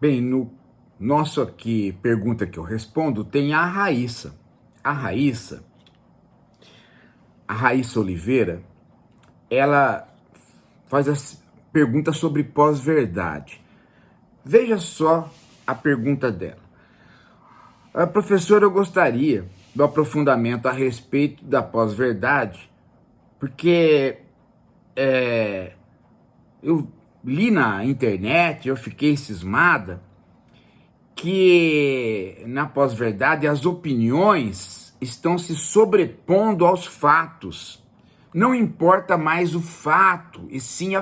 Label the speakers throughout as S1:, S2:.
S1: Bem, no nosso aqui, pergunta que eu respondo, tem a Raíssa. A Raíssa, a Raíssa Oliveira, ela faz as perguntas sobre pós-verdade. Veja só a pergunta dela. Professor, eu gostaria do aprofundamento a respeito da pós-verdade, porque eu li na internet, eu fiquei cismada, que na pós-verdade as opiniões estão se sobrepondo aos fatos. Não importa mais o fato, e sim a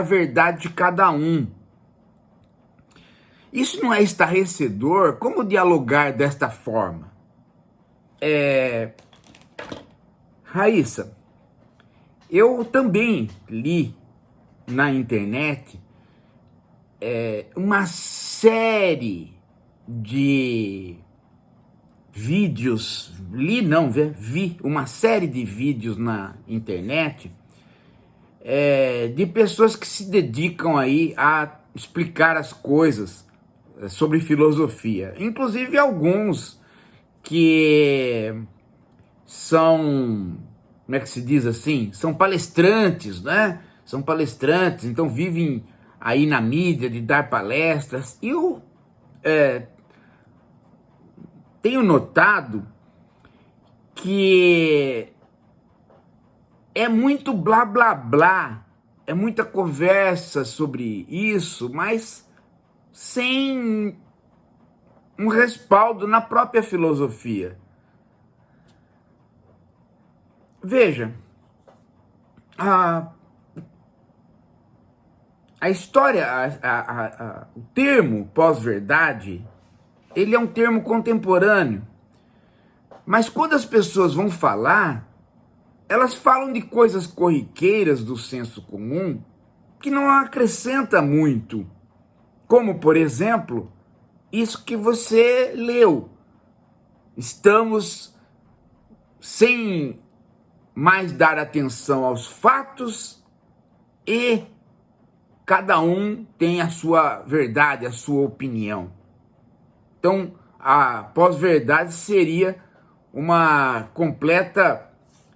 S1: verdade de cada um. Isso não é estarrecedor? Como dialogar desta forma? Raíssa, eu também li na internet uma série de vídeos, vi uma série de vídeos na internet de pessoas que se dedicam aí a explicar as coisas sobre filosofia, inclusive alguns que são, como é que se diz assim? São palestrantes, né? São palestrantes, então vivem aí na mídia de dar palestras. E eu tenho notado que é muito blá blá blá, é muita conversa sobre isso, mas sem um respaldo na própria filosofia. Veja, a história, o termo pós-verdade, ele é um termo contemporâneo, mas quando as pessoas vão falar, elas falam de coisas corriqueiras do senso comum que não acrescenta muito, como, por exemplo, isso que você leu. Estamos sem mais dar atenção aos fatos e cada um tem a sua verdade, a sua opinião. Então, a pós-verdade seria uma completa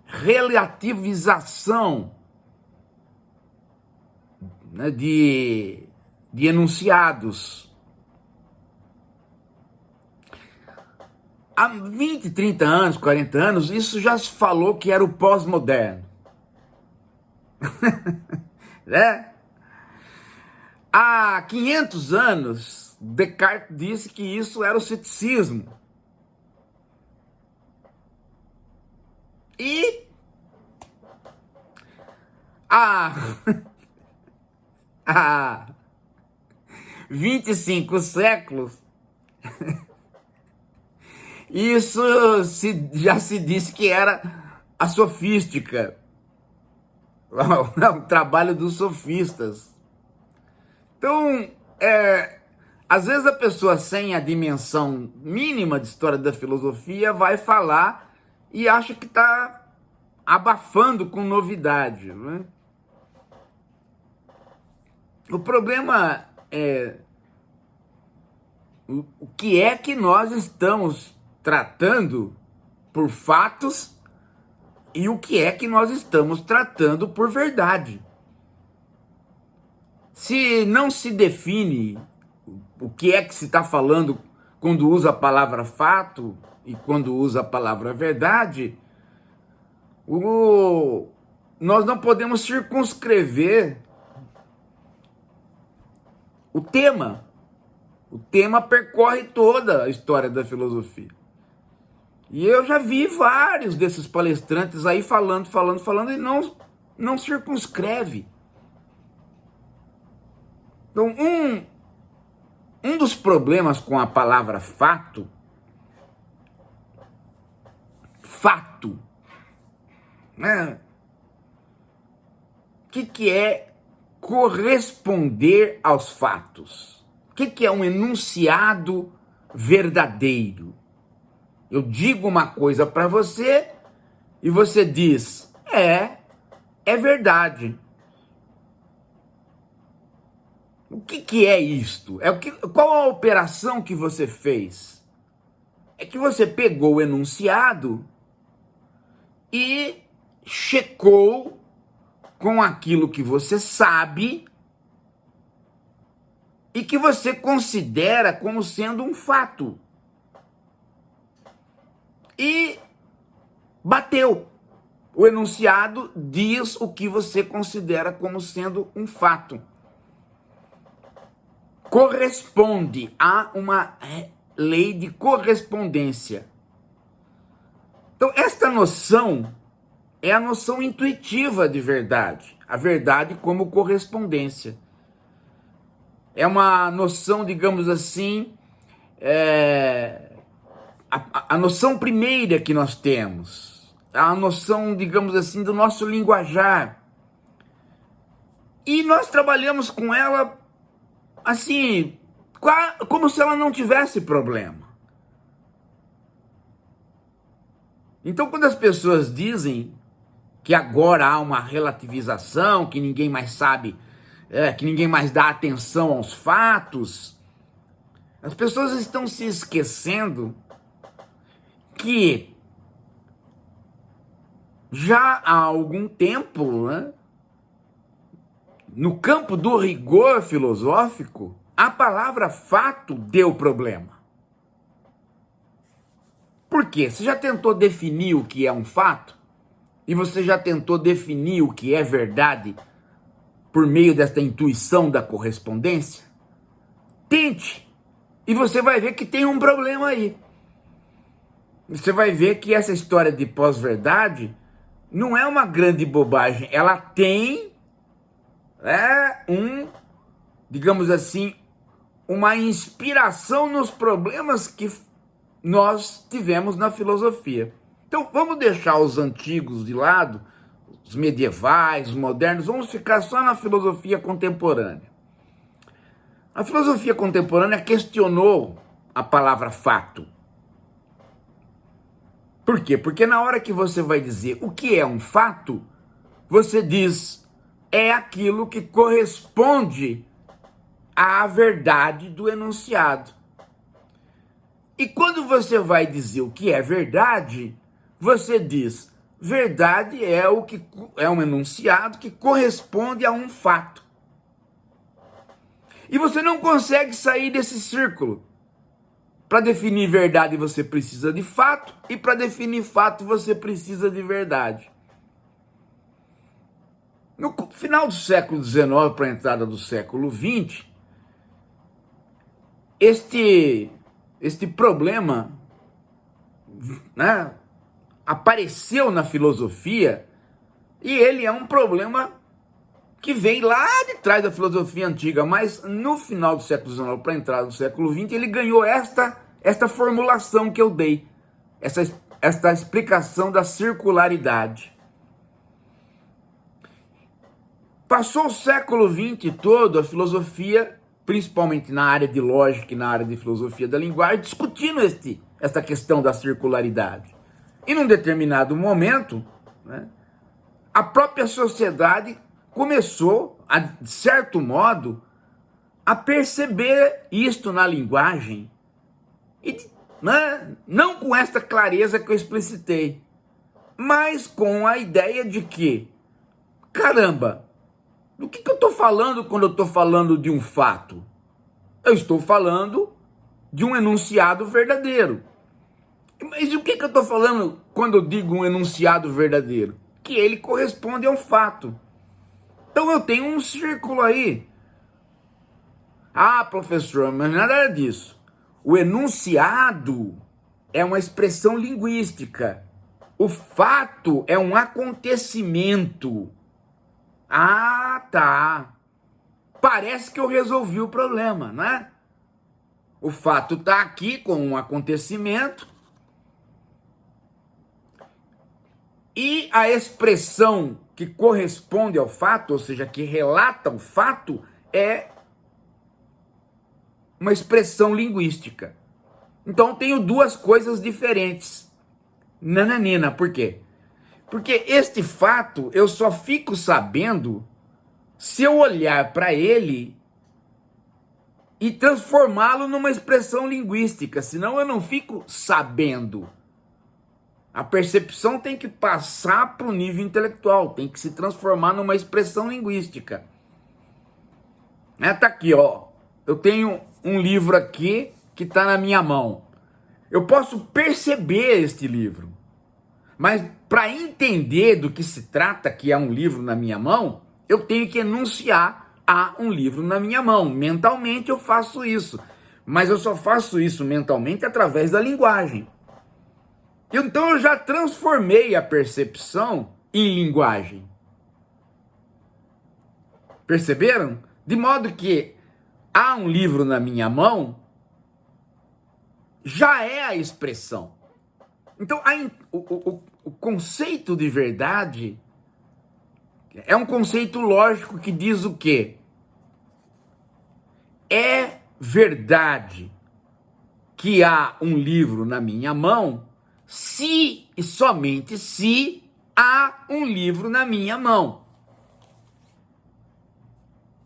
S1: relativização, né, de enunciados. Há 20, 30 anos, 40 anos, isso já se falou que era o pós-moderno. Né? Há 500 anos, Descartes disse que isso era o ceticismo. E há 25 séculos, isso já se disse que era a sofística, o trabalho dos sofistas. Então, às vezes a pessoa sem a dimensão mínima de história da filosofia vai falar e acha que está abafando com novidade, né? O problema é o que é que nós estamos tratando por fatos e o que é que nós estamos tratando por verdade. Se não se define o que é que se está falando quando usa a palavra fato e quando usa a palavra verdade, nós não podemos circunscrever o tema. O tema percorre toda a história da filosofia. E eu já vi vários desses palestrantes aí falando e não circunscreve. Então, um dos problemas com a palavra fato, né? O que é corresponder aos fatos? O que é um enunciado verdadeiro? Eu digo uma coisa para você e você diz, é verdade. O que é isto? Qual a operação que você fez? É que você pegou o enunciado e checou com aquilo que você sabe e que você considera como sendo um fato. E bateu. O enunciado diz o que você considera como sendo um fato. Corresponde a uma lei de correspondência. Então, esta noção é a noção intuitiva de verdade. A verdade como correspondência. É uma noção, digamos assim, a noção primeira que nós temos. A noção, digamos assim, do nosso linguajar. E nós trabalhamos com ela, assim, como se ela não tivesse problema. Então, quando as pessoas dizem que agora há uma relativização, que ninguém mais sabe, que ninguém mais dá atenção aos fatos, as pessoas estão se esquecendo que já há algum tempo, né, no campo do rigor filosófico, a palavra fato deu problema. Por quê? Você já tentou definir o que é um fato? E você já tentou definir o que é verdade por meio desta intuição da correspondência? Tente. E você vai ver que tem um problema aí. Você vai ver que essa história de pós-verdade não é uma grande bobagem. Ela tem digamos assim, uma inspiração nos problemas que nós tivemos na filosofia. Então, vamos deixar os antigos de lado, os medievais, os modernos, vamos ficar só na filosofia contemporânea. A filosofia contemporânea questionou a palavra fato. Por quê? Porque na hora que você vai dizer o que é um fato, você diz, é aquilo que corresponde à verdade do enunciado. E quando você vai dizer o que é verdade, você diz, verdade é um enunciado que corresponde a um fato. E você não consegue sair desse círculo. Para definir verdade você precisa de fato, e para definir fato você precisa de verdade. No final do século XIX para a entrada do século XX, este problema, né, apareceu na filosofia, e ele é um problema que vem lá de trás da filosofia antiga, mas no final do século XIX para a entrada do século XX, ele ganhou esta formulação que eu dei, esta explicação da circularidade. Passou o século XX todo, a filosofia, principalmente na área de lógica e na área de filosofia da linguagem, discutindo esta questão da circularidade. E num determinado momento, né, a própria sociedade começou, de certo modo, a perceber isto na linguagem, e, né, não com esta clareza que eu explicitei, mas com a ideia de que, caramba, do que eu estou falando quando eu estou falando de um fato? Eu estou falando de um enunciado verdadeiro. Mas o que eu estou falando quando eu digo um enunciado verdadeiro? Que ele corresponde a um fato. Então eu tenho um círculo aí. Ah, professor, mas nada disso. O enunciado é uma expressão linguística. O fato é um acontecimento. Ah, tá. Parece que eu resolvi o problema, né? O fato está aqui com um acontecimento. E a expressão que corresponde ao fato, ou seja, que relata o fato, é uma expressão linguística. Então, tenho duas coisas diferentes. Nananina, por quê? Porque este fato eu só fico sabendo se eu olhar para ele e transformá-lo numa expressão linguística, senão eu não fico sabendo. A percepção tem que passar para o nível intelectual, tem que se transformar numa expressão linguística. Tá aqui, ó. Eu tenho um livro aqui que está na minha mão. Eu posso perceber este livro, mas para entender do que se trata, que é um livro na minha mão, eu tenho que enunciar: há um livro na minha mão. Mentalmente eu faço isso, mas eu só faço isso mentalmente através da linguagem. Então eu já transformei a percepção em linguagem. Perceberam? De modo que há um livro na minha mão já é a expressão. Então o conceito de verdade é um conceito lógico que diz o quê? É verdade que há um livro na minha mão se e somente se há um livro na minha mão.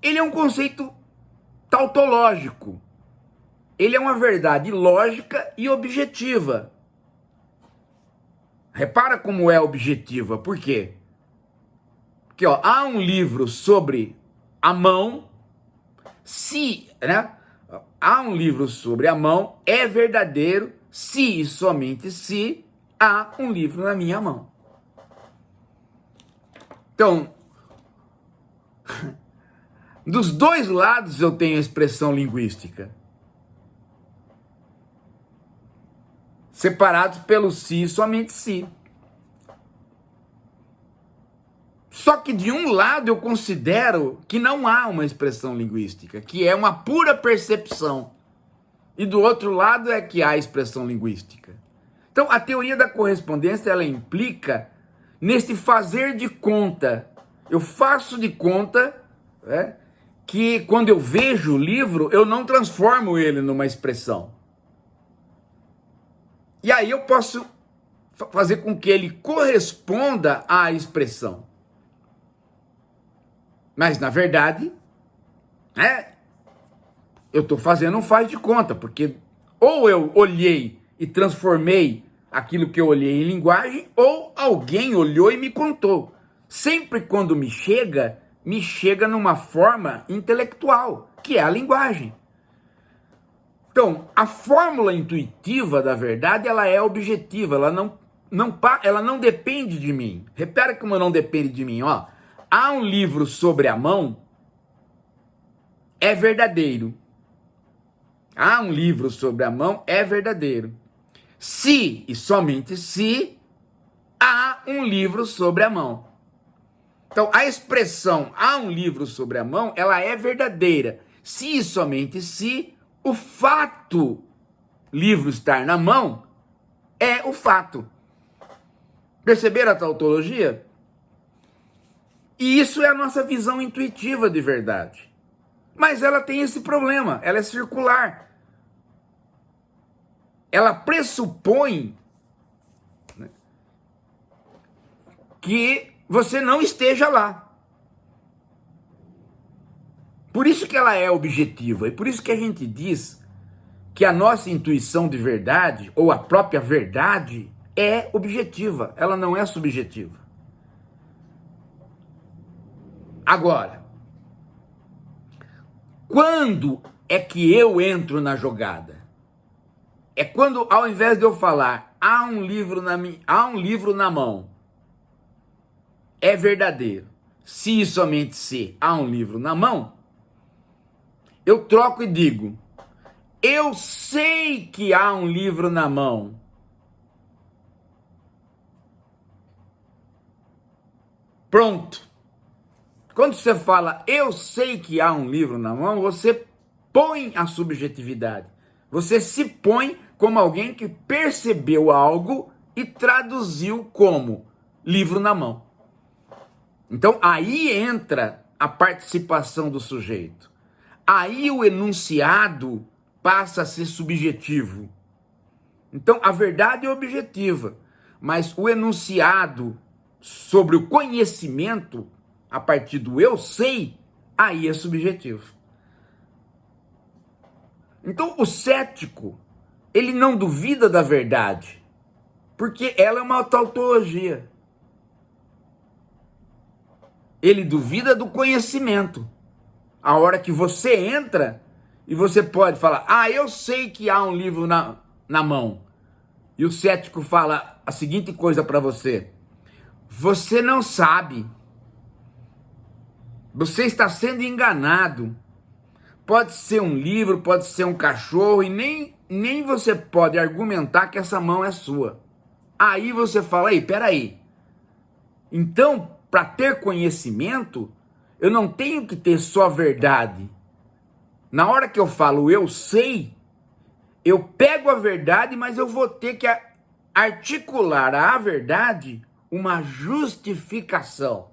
S1: Ele é um conceito tautológico. Ele é uma verdade lógica e objetiva. Repara como é objetiva. Por quê? Porque há um livro sobre a mão, se, há um livro sobre a mão, é verdadeiro se e somente se há um livro na minha mão. Então, dos dois lados eu tenho a expressão linguística, separados pelo si e somente si. Só que de um lado eu considero que não há uma expressão linguística, que é uma pura percepção. E do outro lado é que há a expressão linguística. Então a teoria da correspondência, ela implica nesse fazer de conta. Eu faço de conta, que quando eu vejo o livro, eu não transformo ele numa expressão. E aí eu posso fazer com que ele corresponda à expressão. Mas, na verdade, eu estou fazendo um faz de conta, porque ou eu olhei e transformei aquilo que eu olhei em linguagem, ou alguém olhou e me contou. Sempre quando me chega numa forma intelectual, que é a linguagem. Então, a fórmula intuitiva da verdade, ela é objetiva, ela não depende de mim. Repara como não depende de mim, ó. Há um livro sobre a mão, é verdadeiro. Há um livro sobre a mão, é verdadeiro. Se e somente se há um livro sobre a mão. Então, a expressão há um livro sobre a mão, ela é verdadeira. Se e somente se o fato livro estar na mão é o fato. Perceberam a tautologia? E isso é a nossa visão intuitiva de verdade. Mas ela tem esse problema, ela é circular. Ela pressupõe que você não esteja lá. Por isso que ela é objetiva, e por isso que a gente diz que a nossa intuição de verdade, ou a própria verdade, é objetiva, ela não é subjetiva. Agora, quando é que eu entro na jogada? É quando, ao invés de eu falar, há um livro na mão, é verdadeiro, se e somente se há um livro na mão, eu troco e digo, eu sei que há um livro na mão. Pronto. Quando você fala, eu sei que há um livro na mão, você põe a subjetividade. Você se põe como alguém que percebeu algo e traduziu como livro na mão. Então, aí entra a participação do sujeito. Aí o enunciado passa a ser subjetivo. Então, a verdade é objetiva, mas o enunciado sobre o conhecimento, a partir do eu sei, aí é subjetivo. Então o cético, ele não duvida da verdade, porque ela é uma tautologia. Ele duvida do conhecimento. A hora que você entra e você pode falar, eu sei que há um livro na mão. E o cético fala a seguinte coisa para você: você não sabe. Você está sendo enganado. Pode ser um livro, pode ser um cachorro, e nem você pode argumentar que essa mão é sua. Aí você fala, peraí. Então, para ter conhecimento, eu não tenho que ter só a verdade. Na hora que eu falo eu sei, eu pego a verdade, mas eu vou ter que articular à verdade uma justificação.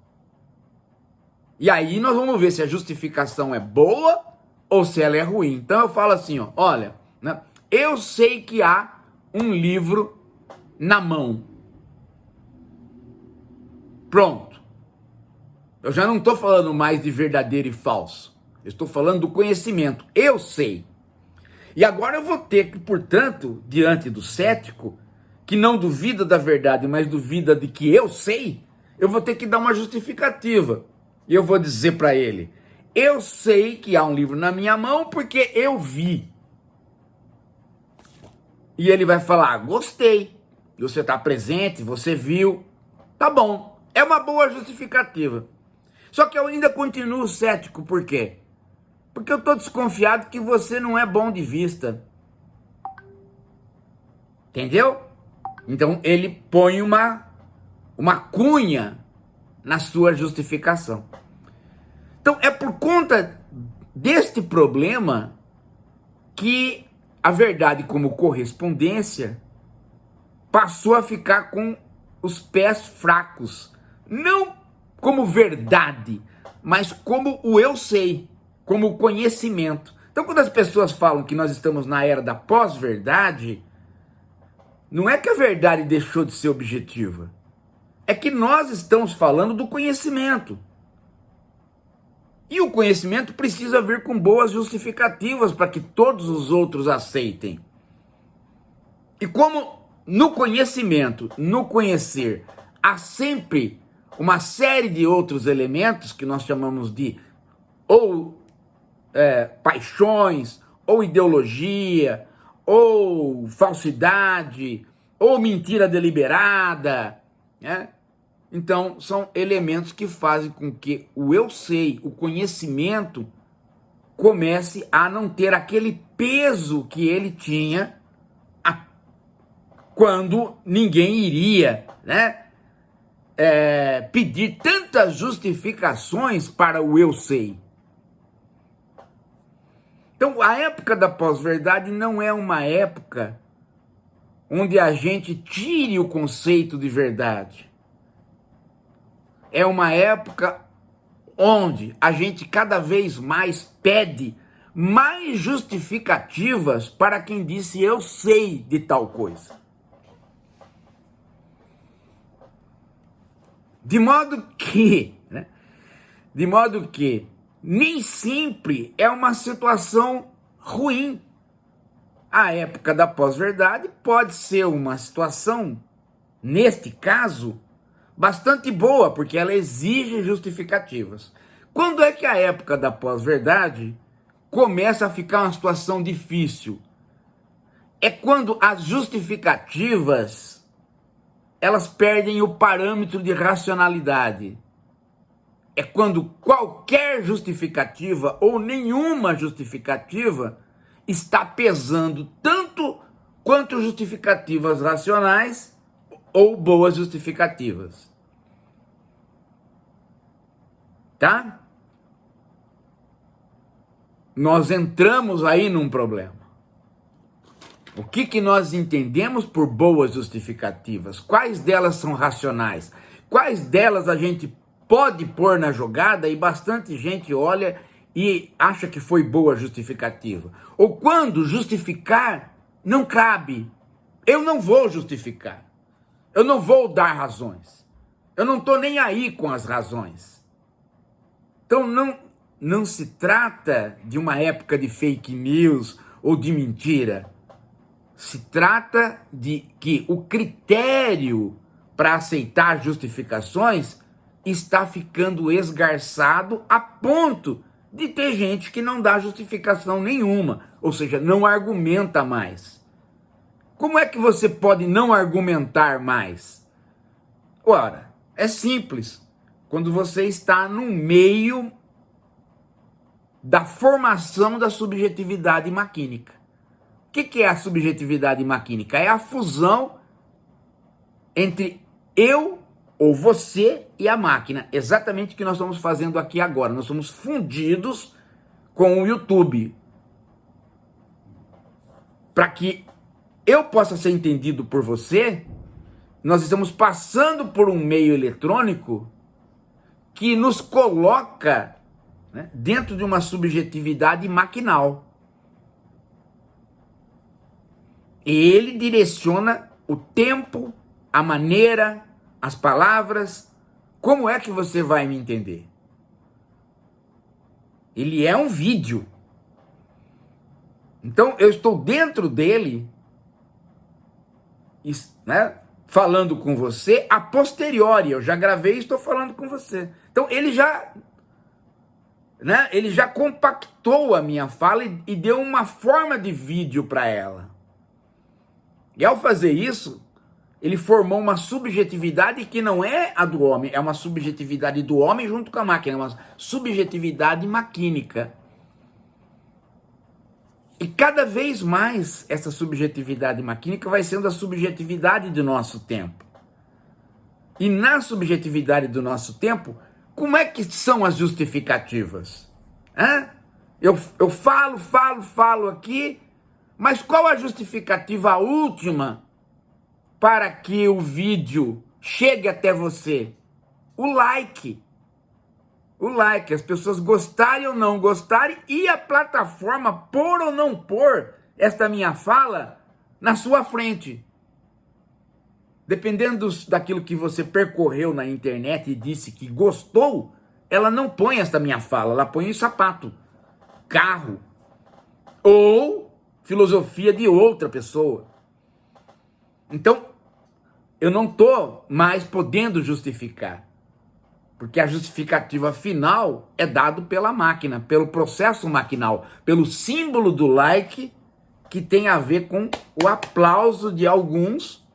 S1: E aí nós vamos ver se a justificação é boa ou se ela é ruim. Então eu falo assim, olha, né, eu sei que há um livro na mão. Pronto. Eu já não estou falando mais de verdadeiro e falso. Eu estou falando do conhecimento. Eu sei. E agora eu vou ter que, portanto, diante do cético, que não duvida da verdade, mas duvida de que eu sei, eu vou ter que dar uma justificativa. E eu vou dizer para ele, eu sei que há um livro na minha mão porque eu vi. E ele vai falar, gostei. Você está presente, você viu. Tá bom, é uma boa justificativa. Só que eu ainda continuo cético, por quê? Porque eu estou desconfiado que você não é bom de vista. Entendeu? Então ele põe uma cunha na sua justificação. Então é por conta deste problema que a verdade como correspondência passou a ficar com os pés fracos. Não como verdade, mas como o eu sei, como o conhecimento. Então quando as pessoas falam que nós estamos na era da pós-verdade, não é que a verdade deixou de ser objetiva. É que nós estamos falando do conhecimento. E o conhecimento precisa vir com boas justificativas para que todos os outros aceitem. E como no conhecimento, no conhecer, há sempre uma série de outros elementos que nós chamamos de paixões, ou ideologia, ou falsidade, ou mentira deliberada, né? Então, são elementos que fazem com que o eu sei, o conhecimento, comece a não ter aquele peso que ele tinha quando ninguém iria, né, pedir tantas justificações para o eu sei. Então, a época da pós-verdade não é uma época onde a gente tire o conceito de verdade. É uma época onde a gente cada vez mais pede mais justificativas para quem disse eu sei de tal coisa. De modo que nem sempre é uma situação ruim. A época da pós-verdade pode ser uma situação, neste caso, bastante boa, porque ela exige justificativas. Quando é que a época da pós-verdade começa a ficar uma situação difícil? É quando as justificativas, elas perdem o parâmetro de racionalidade. É quando qualquer justificativa ou nenhuma justificativa está pesando tanto quanto justificativas racionais ou boas justificativas. Tá? Nós entramos aí num problema. O que nós entendemos por boas justificativas? Quais delas são racionais? Quais delas a gente pode pôr na jogada e bastante gente olha e acha que foi boa justificativa? Ou quando justificar não cabe, eu não vou justificar. Eu não vou dar razões. Eu não estou nem aí com as razões. Então não se trata de uma época de fake news ou de mentira. Se trata de que o critério para aceitar justificações está ficando esgarçado a ponto de ter gente que não dá justificação nenhuma, ou seja, não argumenta mais. Como é que você pode não argumentar mais? Ora, é simples. Quando você está no meio da formação da subjetividade maquínica. O que é a subjetividade maquínica? É a fusão entre eu ou você e a máquina. Exatamente o que nós estamos fazendo aqui agora. Nós somos fundidos com o YouTube. Para que eu possa ser entendido por você, nós estamos passando por um meio eletrônico que nos coloca, né, dentro de uma subjetividade maquinal. E ele direciona o tempo, a maneira, as palavras. Como é que você vai me entender? Ele é um vídeo. Então eu estou dentro dele, né, falando com você a posteriori. Eu já gravei e estou falando com você. Então ele já compactou a minha fala e deu uma forma de vídeo para ela. E ao fazer isso, ele formou uma subjetividade que não é a do homem, é uma subjetividade do homem junto com a máquina, é uma subjetividade maquínica. E cada vez mais essa subjetividade maquínica vai sendo a subjetividade do nosso tempo. E na subjetividade do nosso tempo, como é que são as justificativas? Eu falo aqui, mas qual a justificativa última para que o vídeo chegue até você? O like. O like, as pessoas gostarem ou não gostarem e a plataforma pôr ou não pôr esta minha fala na sua frente. Dependendo daquilo que você percorreu na internet e disse que gostou, ela não põe esta minha fala, ela põe em sapato, carro ou filosofia de outra pessoa. Então, eu não estou mais podendo justificar, porque a justificativa final é dada pela máquina, pelo processo maquinal, pelo símbolo do like, que tem a ver com o aplauso de alguns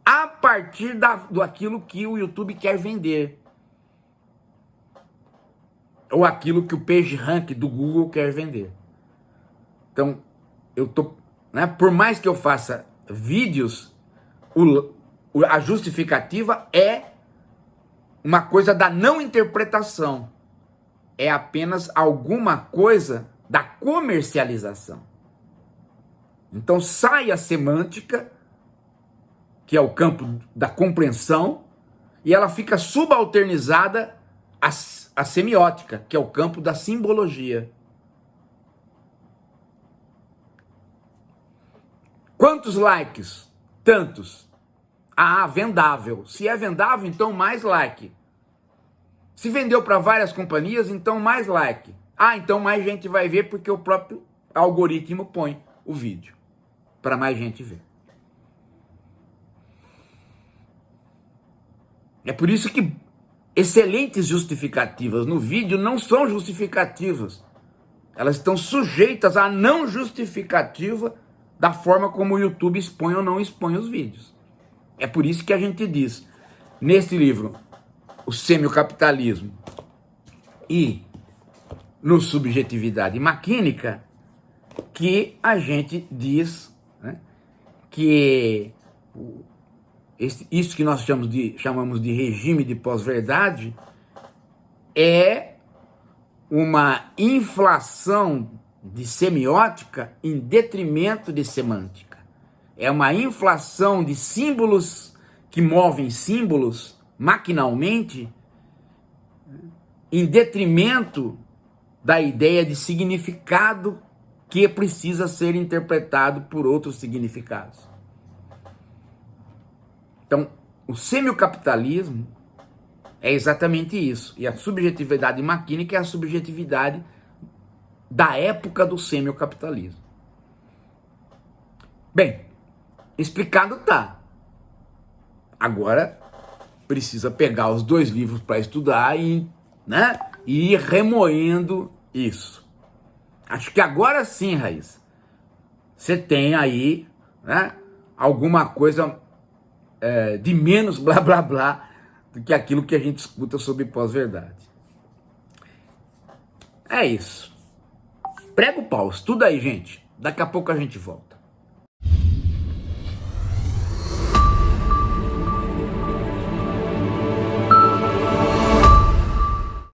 S1: a partir daquilo que o YouTube quer vender. Ou aquilo que o PageRank do Google quer vender. Então, por mais que eu faça vídeos, a justificativa é uma coisa da não interpretação. É apenas alguma coisa da comercialização. Então sai a semântica, que é o campo da compreensão, e ela fica subalternizada à semiótica, que é o campo da simbologia. Quantos likes? Tantos. Vendável. Se é vendável, então mais like. Se vendeu para várias companhias, então mais like. Então mais gente vai ver porque o próprio algoritmo põe o vídeo para mais gente ver. É por isso que excelentes justificativas no vídeo não são justificativas. Elas estão sujeitas à não justificativa da forma como o YouTube expõe ou não expõe os vídeos. É por isso que a gente diz, nesse livro, O Semiocapitalismo e no Subjetividade Maquínica, que a gente diz, né, que isso que nós chamamos de regime de pós-verdade é uma inflação de semiótica em detrimento de semântica. É uma inflação de símbolos que movem símbolos maquinalmente em detrimento da ideia de significado que precisa ser interpretado por outros significados. Então, o semiocapitalismo é exatamente isso. E a subjetividade maquínica é a subjetividade da época do semiocapitalismo. Bem, explicado tá. Agora precisa pegar os 2 livros para estudar e, né, e ir remoendo isso. Acho que agora sim, Raíssa, você tem aí, né, alguma coisa de menos blá blá blá do que aquilo que a gente escuta sobre pós-verdade. É isso. Prega o pau, estuda aí, gente. Daqui a pouco a gente volta.